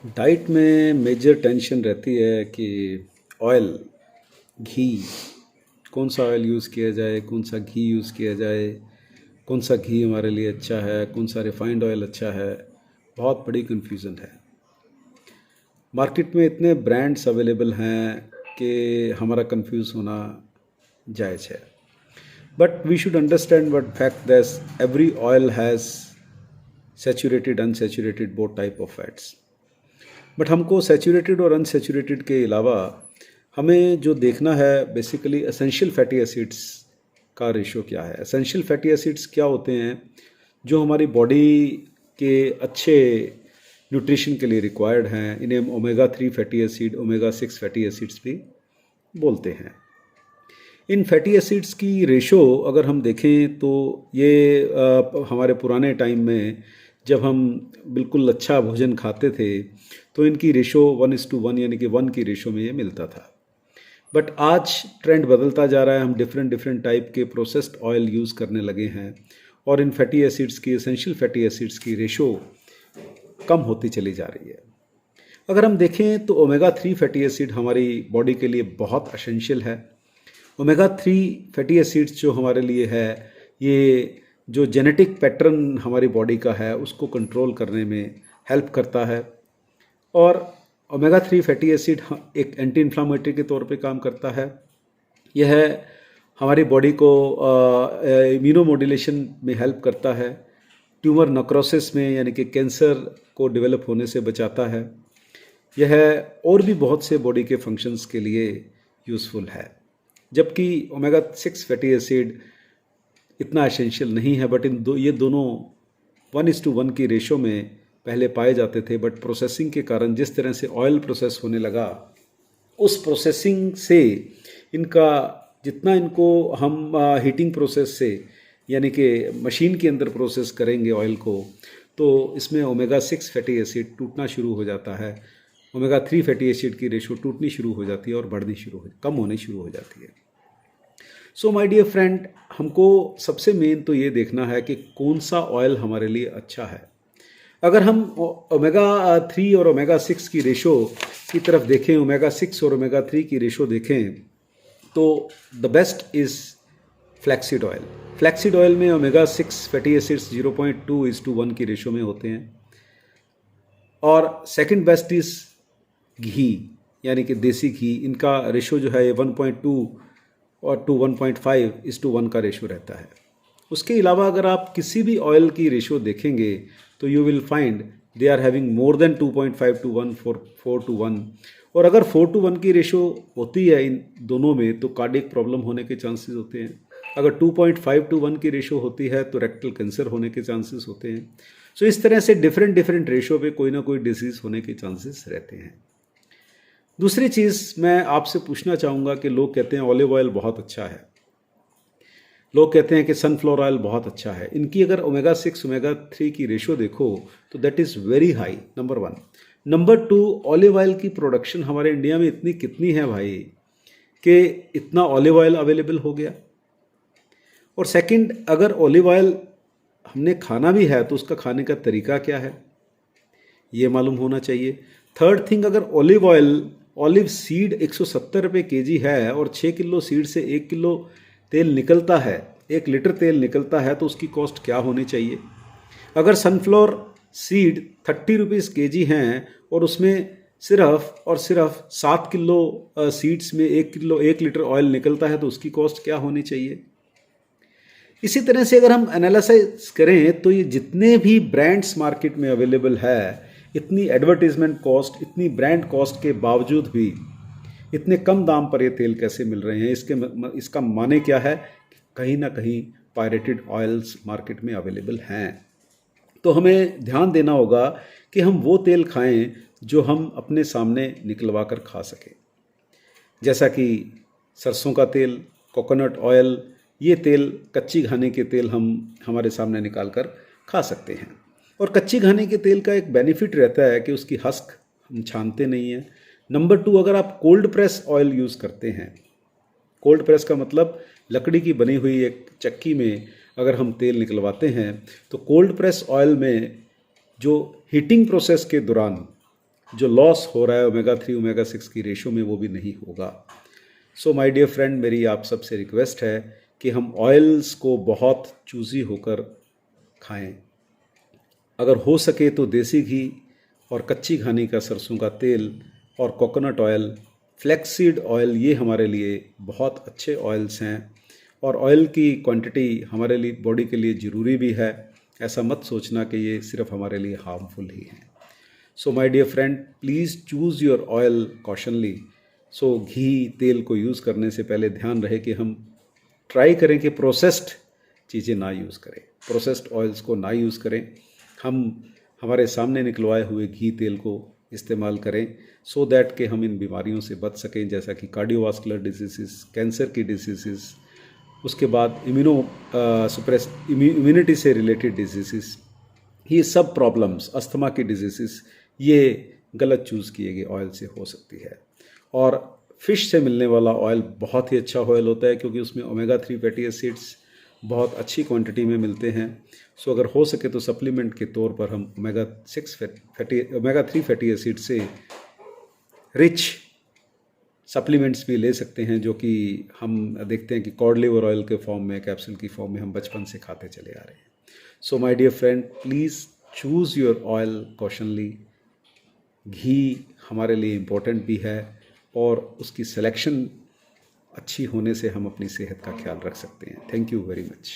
Diet में major tension रहती है कि ऑयल, घी, कौन सा ऑयल यूज़ किया जाए, कौन सा घी यूज़ किया जाए, कौन सा घी हमारे लिए अच्छा है, कौन सा रिफाइंड ऑयल अच्छा है। बहुत बड़ी कन्फ्यूज़न है। मार्केट में इतने ब्रांड्स अवेलेबल हैं कि हमारा कंफ्यूज होना जायज़ है। But we should understand what fact that every oil has saturated unsaturated both type of fats. But हमको सैचुरेटेड और अनसैचुरेटेड के अलावा हमें जो देखना है बेसिकली एसेंशियल फैटी एसिड्स का रेशो क्या है। एसेंशियल फैटी एसिड्स क्या होते हैं जो हमारी बॉडी के अच्छे न्यूट्रिशन के लिए रिक्वायर्ड हैं। इन्हें omega 3 fatty acid, omega 6 fatty acids भी बोलते हैं। इन फैटी एसिड्स की रेशो अगर हम देखें तो ये हमारे पुराने टाइम में जब हम बिल्कुल अच्छा भोजन खाते थे तो इनकी रेशो 1:1 यानी कि 1 की रेशो में ये मिलता था। बट आज ट्रेंड बदलता जा रहा है। हम डिफरेंट डिफरेंट टाइप के प्रोसेस्ड ऑयल यूज़ करने लगे हैं और इन फैटी एसिड्स की, एसेंशियल फैटी एसिड्स की रेशो कम होती चली जा रही है। अगर हम देखें तो ओमेगा 3 फैटी एसिड हमारी बॉडी के लिए बहुत एसेंशियल है। ओमेगा 3 फैटी एसिड्स जो हमारे लिए है, ये जो जेनेटिक पैटर्न हमारी बॉडी का है उसको कंट्रोल करने में हेल्प करता है। और ओमेगा 3 फैटी एसिड एक एंटी इन्फ्लामेटरी के तौर पे काम करता है। यह हमारी बॉडी को इम्यूनोमोड्यूलेशन में हेल्प करता है। ट्यूमर नक्रोसिस में यानी कि कैंसर को डेवलप होने से बचाता है। यह और भी बहुत से बॉडी के फंक्शंस के लिए यूज़फुल है। जबकि ओमेगा 6 फैटी एसिड इतना एसेंशियल नहीं है। बट ये दोनों 1:1 की रेशो में पहले पाए जाते थे। बट प्रोसेसिंग के कारण जिस तरह से ऑयल प्रोसेस होने लगा, उस प्रोसेसिंग से इनका जितना इनको हम हीटिंग प्रोसेस से यानी कि मशीन के अंदर प्रोसेस करेंगे ऑयल को, तो इसमें ओमेगा 6 फैटी एसिड टूटना शुरू हो जाता है। ओमेगा 3 फैटी एसिड की रेशो टूटनी शुरू हो जाती है और कम होनी शुरू हो जाती है। सो माय डियर फ्रेंड, हमको सबसे मेन तो ये देखना है कि कौन सा ऑयल हमारे लिए अच्छा है। अगर हम ओमेगा 3 और ओमेगा 6 की रेशो की तरफ देखें, ओमेगा 6 और ओमेगा 3 की रेशो देखें, तो the best is flaxseed oil. Flaxseed oil में ओमेगा 6 फैटी एसिड्स 0.2:1 की रेशो में होते हैं। और सेकंड बेस्ट इज़ घी यानी कि देसी घी। इनका रेशो जो है 1.2 और 1.5:1 का रेशो रहता है। उसके अलावा अगर आप किसी भी ऑयल की रेशो देखेंगे तो you will find they are having more than 2.5:1, 4:1। और अगर 4:1 की रेशो होती है इन दोनों में तो कार्डियक प्रॉब्लम होने के चांसेस होते हैं। अगर 2.5:1 की रेशो होती है तो रेक्टल कैंसर होने के चांसेस होते हैं। सो इस तरह से डिफरेंट डिफरेंट रेशो पे कोई ना कोई डिजीज़ होने के चांसेस रहते हैं। दूसरी चीज़ मैं आपसे पूछना चाहूँगा कि लोग कहते हैं ऑलिव ऑयल बहुत अच्छा है, लोग कहते हैं कि सनफ्लावर ऑयल बहुत अच्छा है। इनकी अगर ओमेगा 6 ओमेगा 3 की रेशो देखो तो that is very high, number 1। Number 2, olive oil की प्रोडक्शन हमारे इंडिया में इतनी कितनी है भाई कि इतना ऑलिव ऑयल अवेलेबल हो गया। और सेकंड, अगर ऑलिव ऑयल हमने खाना भी है तो उसका खाने का तरीका क्या है ये मालूम होना चाहिए। थर्ड थिंग, अगर ऑलिव सीड 170 रुपये केजी है और 6 किलो सीड से 1 किलो तेल निकलता है, 1 लीटर तेल निकलता है, तो उसकी कॉस्ट क्या होनी चाहिए। अगर सनफ्लावर सीड 30 रुपीज़ केजी हैं और उसमें सिर्फ 7 किलो सीड्स में 1 लीटर ऑयल निकलता है तो उसकी कॉस्ट क्या होनी चाहिए। इसी तरह से अगर हम एनालिसिस करें तो ये जितने भी ब्रांड्स मार्केट में अवेलेबल है, इतनी एडवर्टीजमेंट कॉस्ट, इतनी ब्रांड कॉस्ट के बावजूद भी इतने कम दाम पर ये तेल कैसे मिल रहे हैं, इसका माने क्या है कि कहीं ना कहीं पायरेटेड ऑयल्स मार्केट में अवेलेबल हैं। तो हमें ध्यान देना होगा कि हम वो तेल खाएं जो हम अपने सामने निकलवा कर खा सकें, जैसा कि सरसों का तेल, कोकोनट ऑयल। ये तेल, कच्ची घानी के तेल हम हमारे सामने निकाल कर खा सकते हैं। और कच्ची घानी के तेल का एक बेनिफिट रहता है कि उसकी हस्क हम छानते नहीं हैं। नंबर 2, अगर आप कोल्ड प्रेस ऑयल यूज़ करते हैं, कोल्ड प्रेस का मतलब लकड़ी की बनी हुई एक चक्की में अगर हम तेल निकलवाते हैं तो कोल्ड प्रेस ऑयल में जो हीटिंग प्रोसेस के दौरान जो लॉस हो रहा है ओमेगा 3 ओमेगा 6 की रेशो में वो भी नहीं होगा। सो माय डियर फ्रेंड, मेरी आप सबसे रिक्वेस्ट है कि हम ऑयल्स को बहुत चूज़ी होकर खाएं। अगर हो सके तो देसी घी और कच्ची घानी का सरसों का तेल और कोकोनट ऑयल, फ्लैक्सीड ऑयल, ये हमारे लिए बहुत अच्छे ऑयल्स हैं और ऑयल की क्वांटिटी हमारे लिए बॉडी के लिए ज़रूरी भी है। ऐसा मत सोचना कि ये सिर्फ हमारे लिए हार्मफुल ही है। So my dear friend, please choose your oil cautiously. So घी तेल को यूज़ करने से पहले ध्यान रहे कि हम ट्राई करें कि प्रोसेस्ड चीज़ें ना यूज़ करें, प्रोसेस्ड ऑयल्स को ना यूज़ करें। हम हमारे सामने निकलवाए हुए घी तेल को इस्तेमाल करें सो दैट कि हम इन बीमारियों से बच सकें, जैसा कि कार्डियोवास्कुलर डिजीज़, कैंसर की डिजीज़, उसके बाद इम्यूनिटी से रिलेटेड डिजीज़, ये सब प्रॉब्लम्स, अस्थमा की डिजीज़, ये गलत चूज़ किए गए ऑयल से हो सकती है। और फ़िश से मिलने वाला ऑयल बहुत ही अच्छा ऑयल होता है क्योंकि उसमें ओमेगा 3 फैटी एसिड्स बहुत अच्छी क्वांटिटी में मिलते हैं। सो अगर हो सके तो सप्लीमेंट के तौर पर हम ओमेगा 3 फैटी एसिड से रिच सप्लीमेंट्स भी ले सकते हैं, जो कि हम देखते हैं कि कॉड लिवर ऑयल के फॉर्म में, कैप्सूल की फॉर्म में हम बचपन से खाते चले आ रहे हैं। So my dear friend, please choose your oil cautiously. घी हमारे लिए इम्पोर्टेंट भी है और उसकी सिलेक्शन अच्छी होने से हम अपनी सेहत का ख्याल रख सकते हैं। Thank you very much.